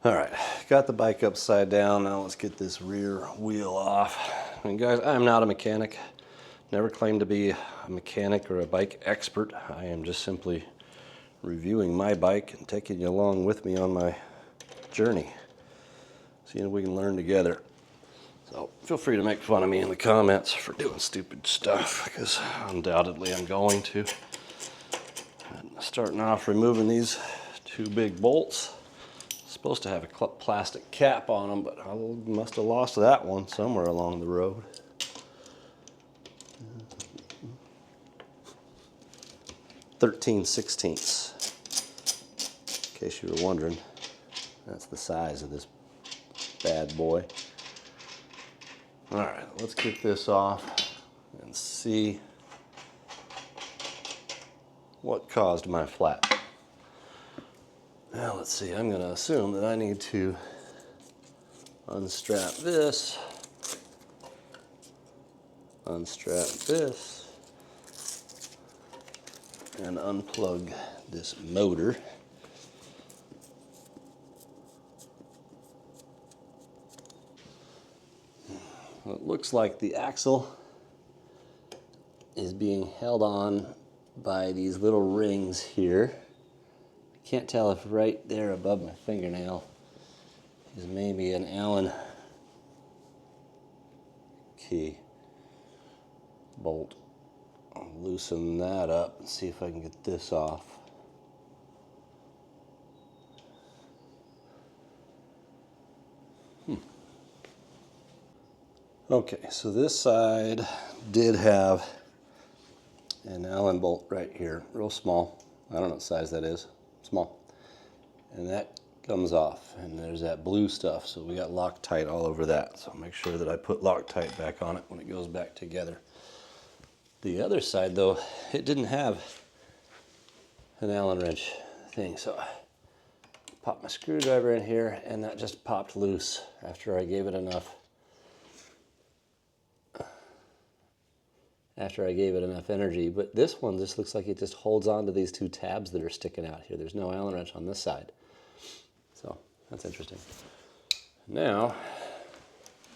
All right, got the bike upside down. Now let's get this rear wheel off. And guys, I'm not a mechanic. Never claimed to be a mechanic or a bike expert. I am just simply reviewing my bike and taking you along with me on my journey. Seeing if we can learn together. So feel free to make fun of me in the comments for doing stupid stuff, because undoubtedly I'm going to. And starting off removing these two big bolts. Supposed to have a plastic cap on them, but I must have lost that one somewhere along the road. 13/16. In case you were wondering, that's the size of this bad boy. All right, let's get this off and see what caused my flat. Now let's see, I'm going to assume that I need to unstrap this, and unplug this motor. It looks like the axle is being held on by these little rings here. Can't tell if right there above my fingernail is maybe an Allen key bolt. I'll loosen that up and see if I can get this off. Okay, so this side did have an Allen bolt right here, real small. I don't know what size that is. Small, and that comes off, and there's that blue stuff, so we got Loctite all over that, so make sure that I put Loctite back on it when it goes back together. The other side though, it didn't have an Allen wrench thing, so I popped my screwdriver in here and that just popped loose after I gave it enough energy. But this one just looks like it just holds on to these two tabs that are sticking out here. There's no Allen wrench on this side. So that's interesting. Now,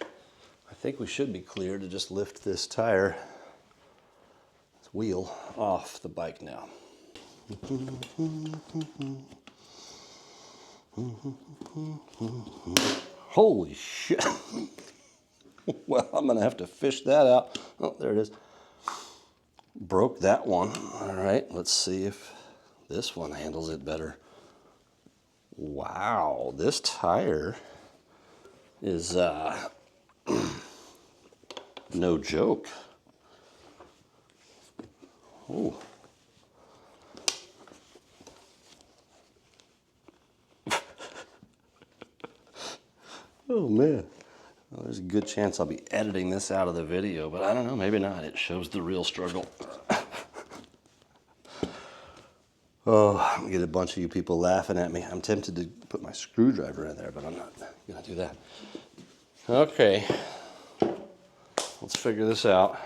I think we should be clear to just lift this tire, this wheel, off the bike now. Holy shit. Well, I'm gonna have to fish that out. Oh, there it is. Broke that one. All right, let's see if this one handles it better. Wow, this tire is no joke. Oh. Oh man. Well, there's a good chance I'll be editing this out of the video, but I don't know, maybe not. It shows the real struggle. Oh, I'm gonna get a bunch of you people laughing at me. I'm tempted to put my screwdriver in there, but I'm not gonna do that. Okay, let's figure this out.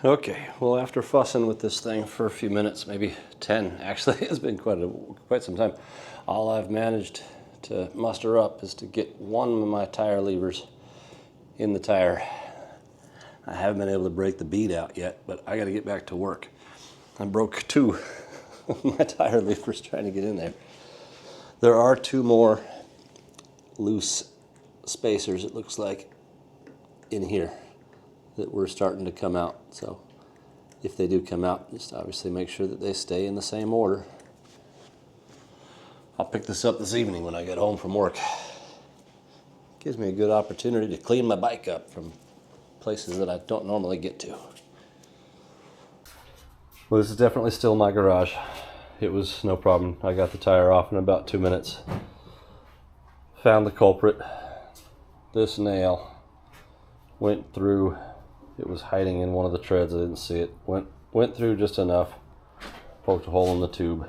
Okay, well, after fussing with this thing for a few minutes, maybe 10 actually, it's been quite some time, all I've managed to muster up is to get one of my tire levers in the tire. I haven't been able to break the bead out yet, but I got to get back to work. I broke two of my tire levers trying to get in there. There are two more loose spacers, it looks like, in here that were starting to come out. So if they do come out, just obviously make sure that they stay in the same order. I'll pick this up this evening when I get home from work. Gives me a good opportunity to clean my bike up from places that I don't normally get to. Well, this is definitely still my garage. It was no problem. I got the tire off in about 2 minutes. Found the culprit. This nail went through. It was hiding in one of the treads. I didn't see it. Went through just enough. Poked a hole in the tube.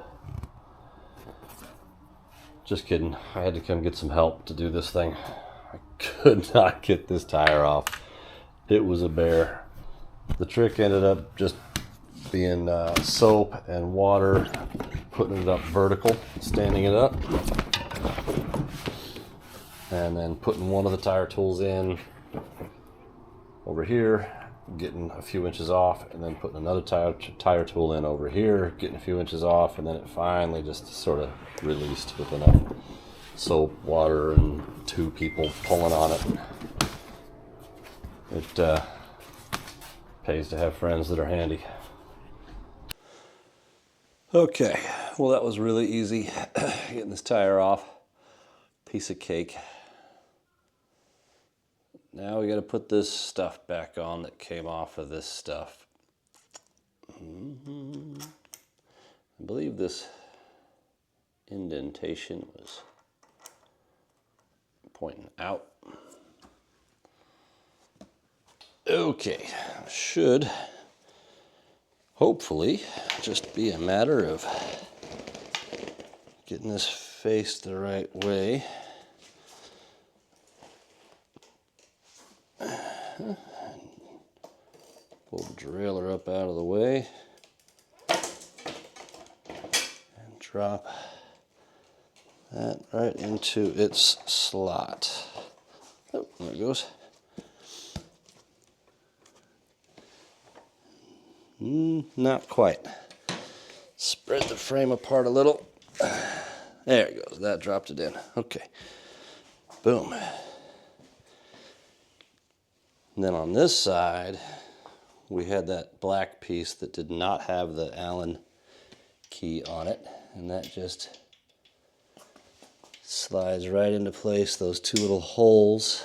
Just kidding. I had to come get some help to do this thing. I could not get this tire off. It was a bear. The trick ended up just being soap and water putting it up vertical, standing it up, and then putting one of the tire tools in over here, getting a few inches off, and then putting another tire tool in over here, getting a few inches off, and then it finally just sort of released with enough soap, water, and 2 people pulling on it. It pays to have friends that are handy. Okay, well that was really easy, getting this tire off. Piece of cake. Now we got to put this stuff back on that came off of this stuff. I believe this indentation was pointing out. Okay, should hopefully just be a matter of getting this faced the right way. Pull the derailleur up out of the way and drop that right into its slot. Oh, there it goes. Not quite. Spread the frame apart a little. There it goes. That dropped it in. Okay. Boom. And then on this side, we had that black piece that did not have the Allen key on it, and that just slides right into place. Those 2 little holes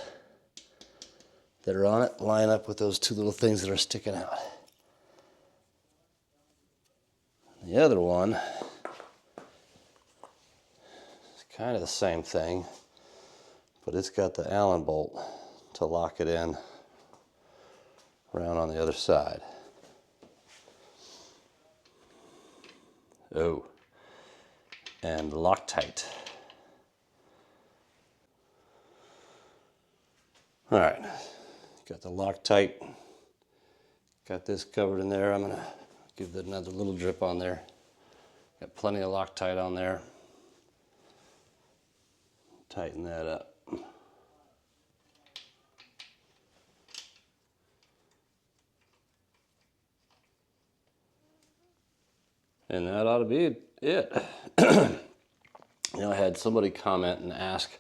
that are on it line up with those 2 little things that are sticking out. The other one is kind of the same thing, but it's got the Allen bolt to lock it in around on the other side. Oh, and Loctite. All right, got the Loctite. Got this covered in there. I'm gonna give that another little drip on there. Got plenty of Loctite on there. Tighten that up. And that ought to be it. You know, I had somebody comment and ask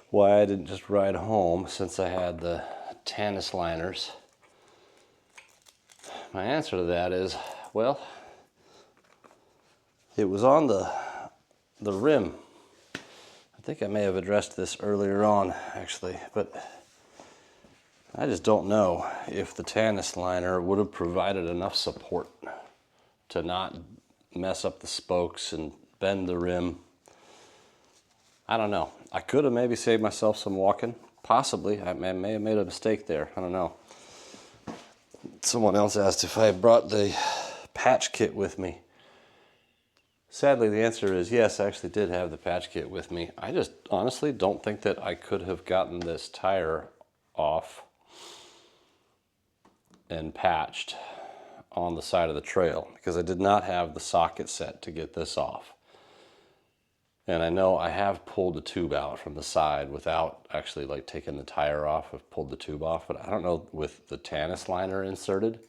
why I didn't just ride home since I had the Tannis liners. My answer to that is, well, it was on the rim. I think I may have addressed this earlier on, actually, but I just don't know if the Tannis liner would have provided enough support to not mess up the spokes and bend the rim. I don't know. I could have maybe saved myself some walking. Possibly. I may have made a mistake there. I don't know. Someone else asked if I brought the patch kit with me. Sadly, the answer is yes, I actually did have the patch kit with me. I just honestly don't think that I could have gotten this tire off and patched on the side of the trail because I did not have the socket set to get this off. And I know I have pulled the tube out from the side without actually like taking the tire off. I've pulled the tube off, but I don't know, with the Tannis liner inserted,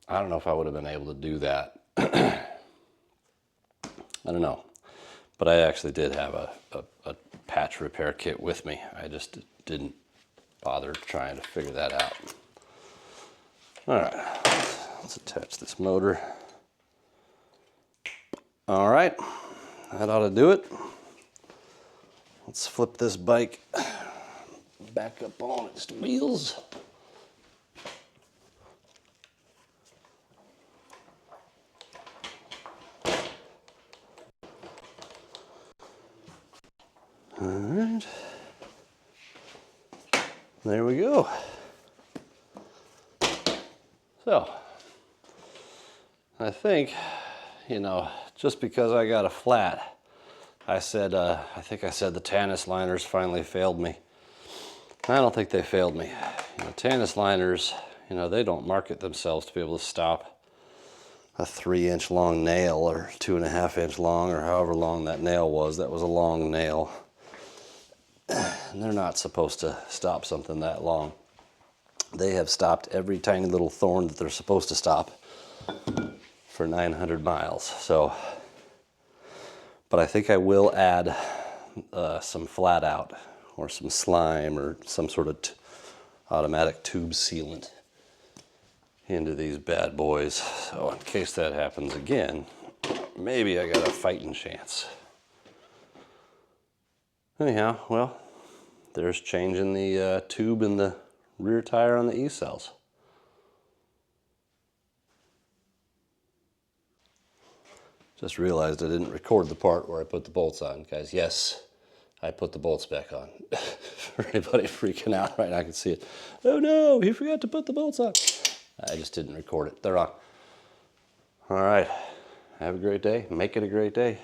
I don't know if I would have been able to do that. I don't know. But I actually did have a patch repair kit with me. I just didn't bother trying to figure that out. All right, let's attach this motor. All right, that ought to do it. Let's flip this bike back up on its wheels. All right, there we go. So, I think, you know, just because I got a flat, I think I said the Tannis liners finally failed me. I don't think they failed me. You know, Tannis liners, you know, they don't market themselves to be able to stop a 3-inch long nail or 2.5-inch long or however long that nail was. That was a long nail. And they're not supposed to stop something that long. They have stopped every tiny little thorn that they're supposed to stop for 900 miles. So, but I think I will add some flat out or some slime or some sort of automatic tube sealant into these bad boys. So in case that happens again, maybe I got a fighting chance. Anyhow, well, there's changing the tube in the rear tire on the E-cells. Just realized I didn't record the part where I put the bolts on, guys. Yes, I put the bolts back on. For anybody freaking out right now, I can see it. Oh no, he forgot to put the bolts on. I just didn't record it. They're on. All right, have a great day. Make it a great day.